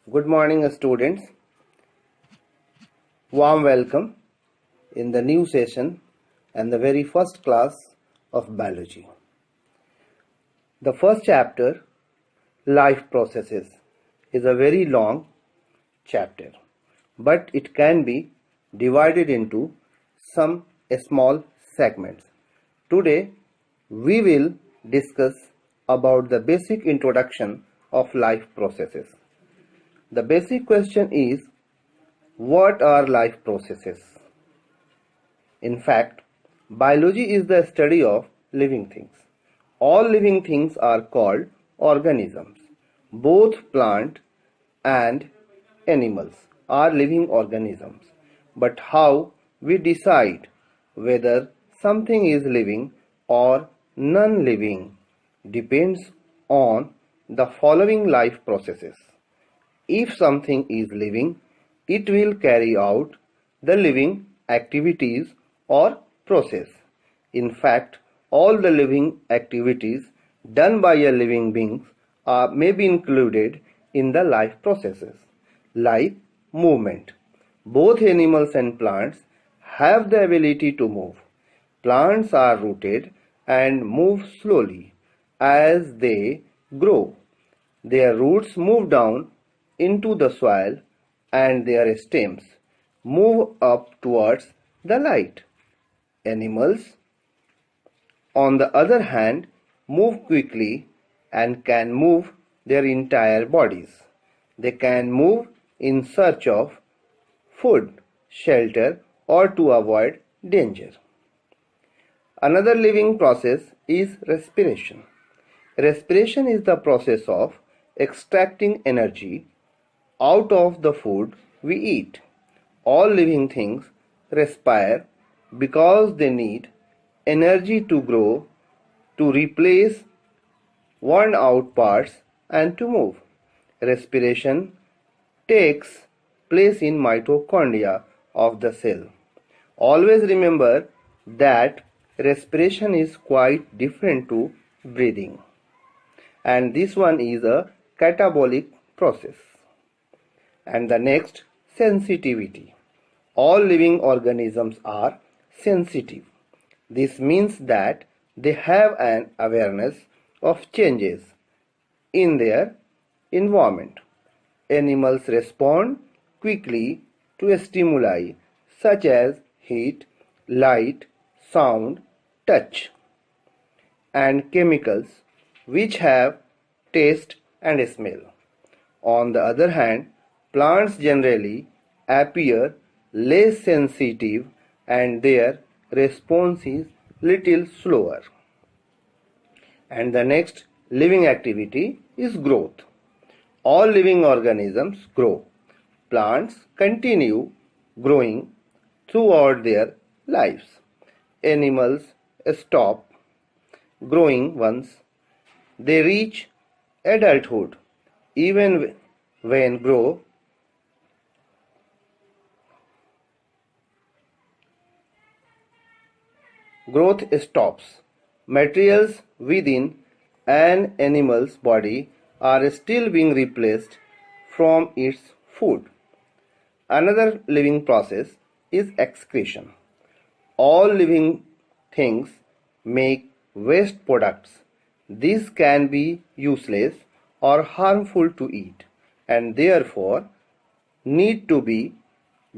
Good morning, students. Warm welcome in the new session and the very first class of biology. The first chapter, life processes, is a very long chapter, but it can be divided into some small segments. Today, we will discuss about the basic introduction of life processes. The basic question is, what are life processes? In fact, biology is the study of living things. All living things are called organisms. Both plant and animals are living organisms. But how we decide whether something is living or non-living depends on the following life processes. If something is living, it will carry out the living activities or process. In fact, all the living activities done by a living being may be included in the life processes, like movement. Both animals and plants have the ability to move. Plants are rooted and move slowly as they grow. Their roots move down into the soil and their stems move up towards the light. Animals, on the other hand, move quickly and can move their entire bodies. They can move in search of food, shelter, or to avoid danger. Another living process is respiration. Respiration is the process of extracting energy out of the food we eat. All living things respire because they need energy to grow, to replace worn out parts, and to move. Respiration takes place in mitochondria of the cell. Always remember that respiration is quite different to breathing, and this one is a catabolic process. And the next, sensitivity. All living organisms are sensitive. This means that they have an awareness of changes in their environment. Animals respond quickly to stimuli such as heat, light, sound, touch, and chemicals which have taste and smell. On the other hand, plants generally appear less sensitive and their response is little slower. And the next living activity is growth. All living organisms grow. Plants continue growing throughout their lives. Animals stop growing once they reach adulthood. Even when growth stops, materials within an animal's body are still being replaced from its food. Another living process is excretion. All living things make waste products. These can be useless or harmful to eat and therefore need to be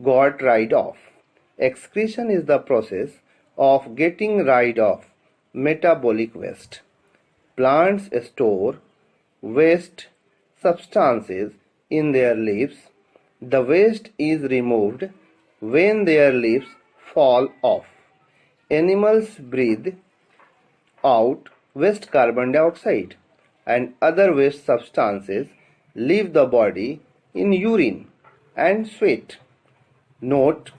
got rid of. Excretion is the process of getting rid of metabolic waste. Plants store waste substances in their leaves. The waste is removed when their leaves fall off. Animals breathe out waste carbon dioxide and other waste substances leave the body in urine and sweat. Note,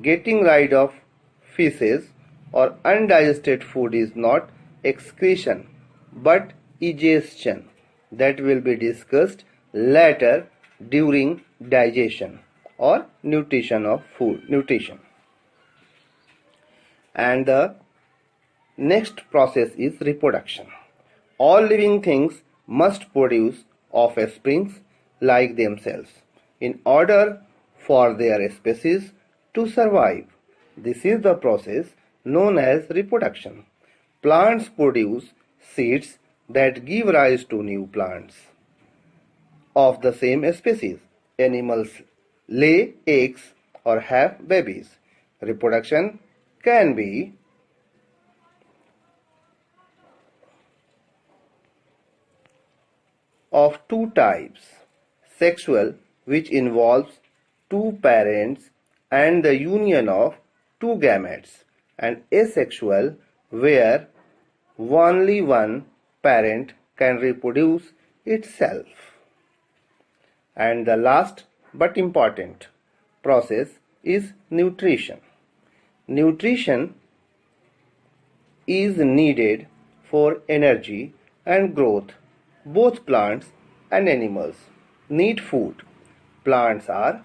getting rid of feces or undigested food is not excretion but egestion that will be discussed later during digestion or nutrition of food nutrition. And the next process is reproduction. All living things must produce offsprings. like themselves in order for their species to survive. This is the process known as reproduction. Plants produce seeds that give rise to new plants of the same species. Animals lay eggs or have babies. Reproduction can be of two types: sexual, which involves two parents and the union of two gametes, and asexual, where only one parent can reproduce itself. And the last but important process is nutrition. Nutrition is needed for energy and growth. Both plants and animals need food. Plants are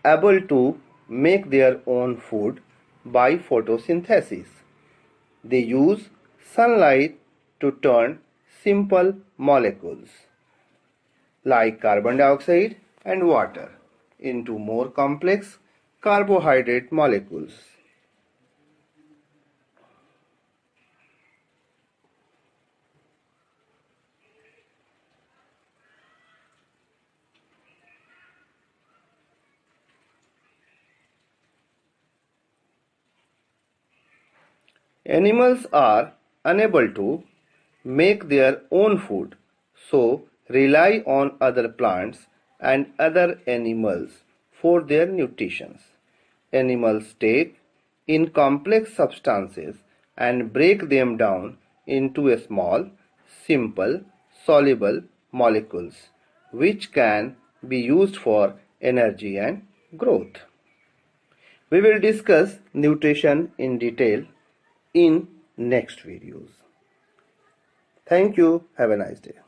able to make their own food by photosynthesis. They use sunlight to turn simple molecules like carbon dioxide and water into more complex carbohydrate molecules. Animals are unable to make their own food, so rely on other plants and other animals for their nutrition. Animals take in complex substances and break them down into a small, simple, soluble molecules, which can be used for energy and growth. We will discuss nutrition in detail in next videos. Thank you. Have a nice day.